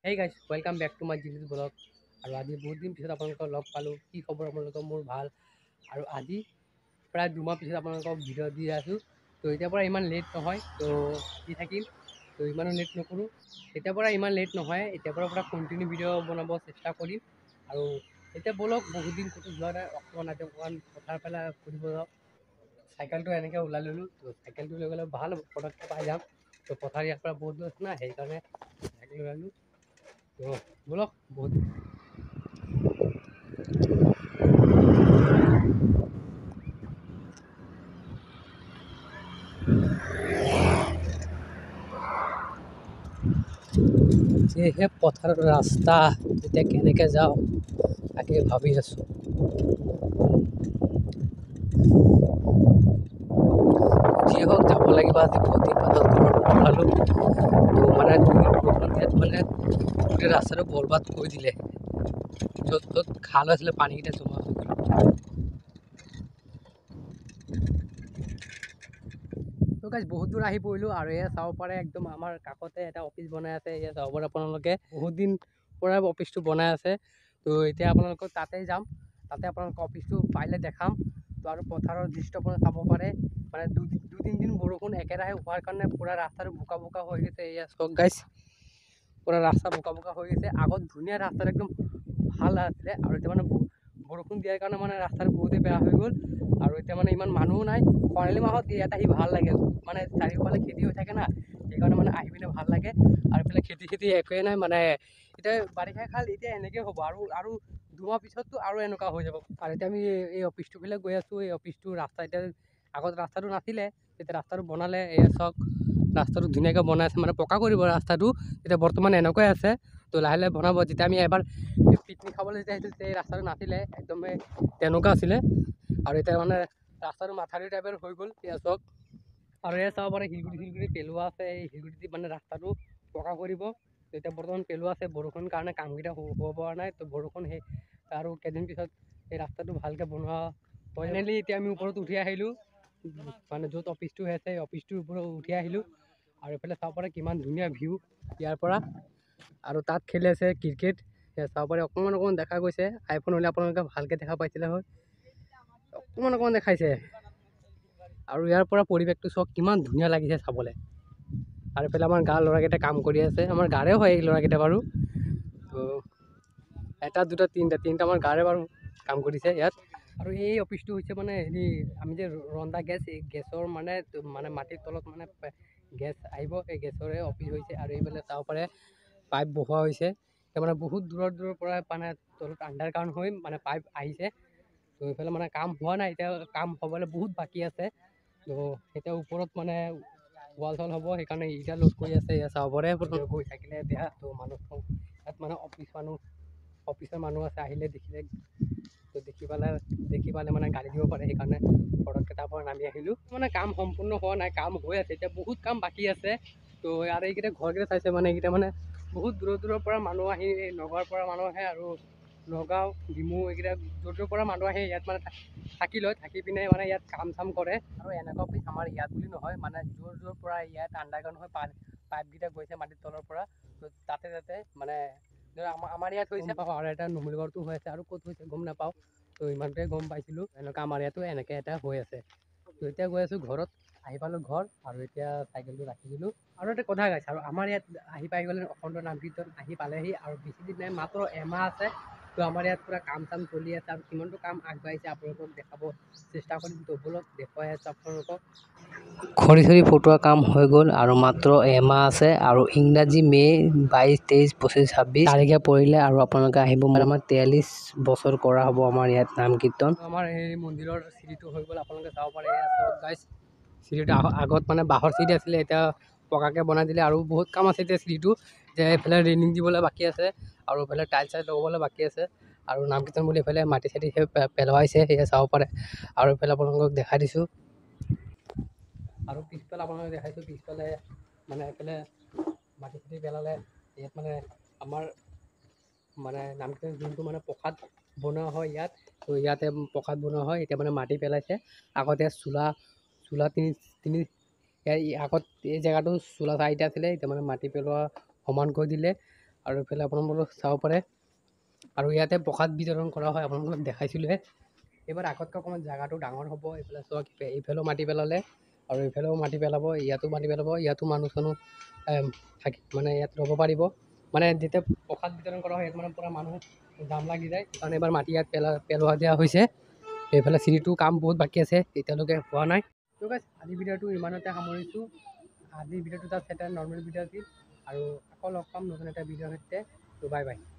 Hey guys welcome back to my জিনিছ blog. আৰু আজি বহুত দিন পিছত আপোনালোকক লগ পালোঁ। কি খবৰ আপোনালোকৰ? মোৰ ভাল। আৰু আজি প্ৰায় 2 মাহ পিছত আপোনালোকক ভিডিঅ' দি আছোঁ। তো এতিয়াৰ পৰা ইমান লেট নহয়, তো দি থাকিম। তো ইমানো লেট নকৰোঁ। এতিয়াৰ পৰা ইমান লেট নহয়, এতিয়াৰ পৰা কণ্টিনিউ ভিডিঅ' বনাব চেষ্টা কৰিম। আৰু এতিয়া ব'লক, বহুত দিন ক'তো যোৱা নাই, অকণমান পথাৰ পেলাই ফুৰিব যাওঁ। চাইকেলটো এনেকৈ ওলাই ল'লোঁ। তো চাইকেলটো লৈ গ'লে ভাল হ'ব, পটককৈ পাই যাম। তো পথাৰ ইয়াৰ পৰা বহুত দূৰ আছে না, সেইকাৰণে চাইকেল ওলালোঁ। তো ব'লক বহুত যিহে পথাৰৰ ৰাস্তা, এতিয়া কেনেকৈ যাওঁ তাকে ভাবি আছোঁ। যি হওক, যাব লাগিব। আজি বহুত দিন পাছত ঘৰৰ পৰা ওলালোঁ। তো মানে বৰষুণ দিয়াত মানে গোটেই ৰাস্তাটো বৰবাদ কৰি দিলে। য'ত য'ত খাল আছিলে পানীকেইটা জমা হৈ গ'ল। তো গাইজ বহুত দূৰ আহি পৰিলোঁ। আৰু এয়া চাব পাৰে, একদম আমাৰ কাষতে এটা অফিচ বনাই আছে। এয়া চাব পাৰে আপোনালোকে, বহুত দিন পৰাই অফিচটো বনাই আছে। তো এতিয়া আপোনালোকক তাতেই যাম, তাতে আপোনালোকক অফিচটো পাৰিলে দেখাম। তো আৰু পথাৰৰ দৃশ্য আপোনাৰ চাব পাৰে। মানে দুই-তিনিদিন বৰষুণ একেৰাহে হোৱাৰ কাৰণে পূৰা ৰাস্তাটো বোকা বোকা হৈ গৈছে। এয়া চাওক গাইজ, পূৰা ৰাস্তা বোকা বোকা হৈ গৈছে। আগত ধুনীয়া ৰাস্তাটো একদম ভাল আছিলে, আৰু এতিয়া মানে বৰষুণ দিয়াৰ কাৰণে মানে ৰাস্তাটো বহুতেই বেয়া হৈ গ'ল। আৰু এতিয়া মানে ইমান মানুহো নাই। খৰালি মাহত ইয়াত আহি ভাল লাগে, মানে চাৰিওফালে খেতি হৈ থাকে না, সেইকাৰণে মানে আহি পিনে ভাল লাগে। আৰু এইফালে খেতি একোৱেই নাই, মানে এতিয়া বাৰিষা কাল এতিয়া এনেকৈ হ'ব। আৰু 2 মাহ পিছততো আৰু এনেকুৱা হৈ যাব। আৰু এতিয়া আমি এই অফিচটোৰ ফালে গৈ আছোঁ। এই অফিচটো ৰাস্তা এতিয়া আগত ৰাস্তাটো নাছিলে, এতিয়া ৰাস্তাটো বনালে। এয়া চাওক, ৰাস্তাটো ধুনীয়াকৈ বনাই আছে, মানে পকা কৰিব ৰাস্তাটো। এতিয়া বৰ্তমান এনেকুৱাই আছে। তো লাহে লাহে বনাব। যেতিয়া আমি এবাৰ পিকনিক খাবলৈ যেতিয়া আহিছিলোঁ, তেতিয়া এই ৰাস্তাটো নাছিলে, একদমেই তেনেকুৱা আছিলে। আৰু এতিয়া মানে ৰাস্তাটো মাথাউৰি টাইপৰ হৈ গ'ল। এয়া চাওক, আৰু এয়া চাব পাৰে শিলগুটি পেলোৱা আছে। এই শিলগুটি মানে ৰাস্তাটো পকা কৰিব। এতিয়া বৰ্তমান পেলোৱা আছে, বৰষুণৰ কাৰণে কামকেইটা হ'ব পৰা নাই। তো বৰষুণ সেই আৰু কেইদিন পিছত এই ৰাস্তাটো ভালকৈ বনোৱা ফাইনেলি এতিয়া আমি ওপৰত উঠি আহিলোঁ। মানে য'ত অফিচটো হৈ আছে, অফিচটোৰ ওপৰত উঠি আহিলোঁ। আৰু এইফালে চাব পাৰে কিমান ধুনীয়া ভিউ ইয়াৰ পৰা। আৰু তাত খেলি আছে ক্ৰিকেট। চাব পাৰে অকণমান দেখা গৈছে। আইফোন হ'লে আপোনালোকে ভালকৈ দেখা পাইছিলে হয়, অকণমান দেখাইছে। আৰু ইয়াৰ পৰা পৰিৱেশটো চাওক, কিমান ধুনীয়া লাগিছে চাবলৈ। আৰু এইফালে আমাৰ গাঁৱৰ ল'ৰাকেইটা কাম কৰি আছে। আমাৰ গাঁৱৰে হয় এই ল'ৰাকেইটা বাৰু। তো এটা দুটা তিনিটা আমাৰ গাঁৱৰে বাৰু কাম কৰিছে ইয়াত। আৰু এই অফিচটো হৈছে মানে হেৰি, আমি যে ৰন্ধা গেছ, এই গেছৰ মানে মাটিৰ তলত মানে গেছ আহিব, এই গেছৰে অফিচ হৈছে। আৰু এইফালে চাব পাৰে পাইপ বহোৱা হৈছে। এতিয়া মানে বহুত দূৰৰ পৰা মানে তলত আণ্ডাৰগ্ৰাউণ্ড হৈ মানে পাইপ আহিছে। তো এইফালে মানে কাম হোৱা নাই, এতিয়া কাম হ'বলৈ বহুত বাকী আছে। তো এতিয়া ওপৰত মানে ৱাল চোৱাল হ'ব, সেইকাৰণে ইটা লোড কৰি আছে। এয়া চাব পাৰে, গৈ থাকিলে বেয়া। তো মানুহ ইয়াত মানে অফিচৰ মানুহ আছে, আহিলে দেখিলে তো দেখি পালে মানে গালি দিব পাৰে। সেইকাৰণে ফটককৈ তাৰ পৰা নামি আহিলোঁ। মানে কাম সম্পূৰ্ণ হোৱা নাই, কাম হৈ আছে, এতিয়া বহুত কাম বাকী আছে। তো আৰু এইকেইটা ঘৰকেইটা চাইছে, মানে এইকেইটা মানে বহুত দূৰৰ পৰা মানুহ আহি, এই নগাঁৱৰ পৰা মানুহ আহে, আৰু নগাঁও, ডিমু, এইকেইটা য'ৰ পৰা মানুহ আহে ইয়াত মানে থাকি লয়। থাকি পিনে মানে ইয়াত কাম চাম কৰে। আৰু এনেকুৱা অফিচ আমাৰ ইয়াত বুলি নহয়, মানে য'ৰ পৰা ইয়াত আণ্ডাৰগ্ৰাউণ্ড হৈ পাইপকেইটা গৈছে মাটিৰ তলৰ পৰা, তো তাতে মানে আমাৰ ইয়াত হৈছে। আৰু এটা নুমলীগড়তো হৈ আছে, আৰু ক'ত হৈছে গম নাপাওঁ। তো ইমানটোৱে গম পাইছিলোঁ, এনেকুৱা আমাৰ ইয়াতো এনেকৈ এটা হৈ আছে। তো এতিয়া গৈ আছোঁ ঘৰত, আহি পালোঁ ঘৰ। আৰু এতিয়া চাইকেলটো ৰাখি দিলোঁ। আৰু এটা কথা গাইছে, আৰু আমাৰ ইয়াত আহি পাই গ'লে অখণ্ড নাম কীৰ্তন আহি পালেহি, আৰু বেছিদিন নাই, মাত্ৰ এমাহ আছে। তো আমাৰ ইয়াত পূৰা কাম চাম চলি আছে, আৰু কিমানটো কাম আগবাঢ়িছে আপোনালোকক দেখাব চেষ্টা কৰিম। তো ব'লক দেখুৱাই আছোঁ আপোনালোকক। খৰি চৰি ফুটোৱা কাম হৈ গ'ল, আৰু মাত্ৰ এমাহ আছে। আৰু ইংৰাজী মে' 22, 23, 25, 26 তাৰিখে পৰিলে, আৰু আপোনালোকে আহিব। আমাৰ 43 বছৰ কৰা হ'ব আমাৰ ইয়াত নাম কীৰ্তন। আমাৰ এই মন্দিৰৰ চিৰিটো হৈ গ'ল, আপোনালোকে চাব পাৰে। গাইজ, চিৰিটো আগত মানে বাঁহৰ চিৰি আছিলে, এতিয়া পকাকৈ বনাই দিলে। আৰু বহুত কাম আছে এতিয়া চিৰিটো, যে এইফালে ৰেলিং দিবলৈ বাকী আছে, আৰু এইফালে টাইল চাইল লগাবলৈ বাকী আছে। আৰু নাম কীৰ্তন বুলি এইফালে মাটি চাটি পেলোৱাইছে, সেয়া চাব পাৰে। আৰু এইফালে আপোনালোকক দেখাই দিছোঁ। আৰু পিছফালে আপোনালোকক দেখাইছোঁ, পিছফালে মানে এইফালে মাটি চাটি পেলালে। ইয়াত মানে আমাৰ মানে নাম কীৰ্তন যোনটো মানে প্ৰসাদ বনোৱা হয় ইয়াত, তো ইয়াতে প্ৰসাদ বনোৱা হয়। এতিয়া মানে মাটি পেলাইছে। আগতে চোলা তিনি আগত এই জেগাটো চোলা 4টা আছিলে, এতিয়া মানে মাটি পেলোৱা সমান কৰি দিলে। আৰু এইফালে আপোনালোকে চাব পাৰে আৰু ইয়াতে প্ৰসাদ বিতৰণ কৰা হয় আপোনালোকক দেখাইছিলোঁহে এইবাৰ আগতকৈ অকণমান জেগাটো ডাঙৰ হ'ব এইফালে চোৱা এইফালেও মাটি পেলালে আৰু এইফালেও মাটি পেলাব ইয়াতো মাটি পেলাব ইয়াতো মানুহ চানুহ থাকি মানে ইয়াত ৰ'ব পাৰিব মানে যেতিয়া প্ৰসাদ বিতৰণ কৰা হয় ইয়াত মানে পূৰা মানুহ জাম লাগি যায় সেইকাৰণে এইবাৰ মাটি ইয়াত পেলোৱা দিয়া হৈছে এইফালে চিৰিটোৰ কাম বহুত বাকী আছে এতিয়ালৈকে হোৱা নাই তো গাইছ আজিৰ ভিডিঅ'টো ইমানতে সামৰিছোঁ আজিৰ ভিডিঅ'টো তাত এটা নৰ্মেল ভিডিঅ' আছিল আৰু আকৌ লগ পাম নতুন এটা ভিডিঅ'ৰ সৈতে তো বাই বাই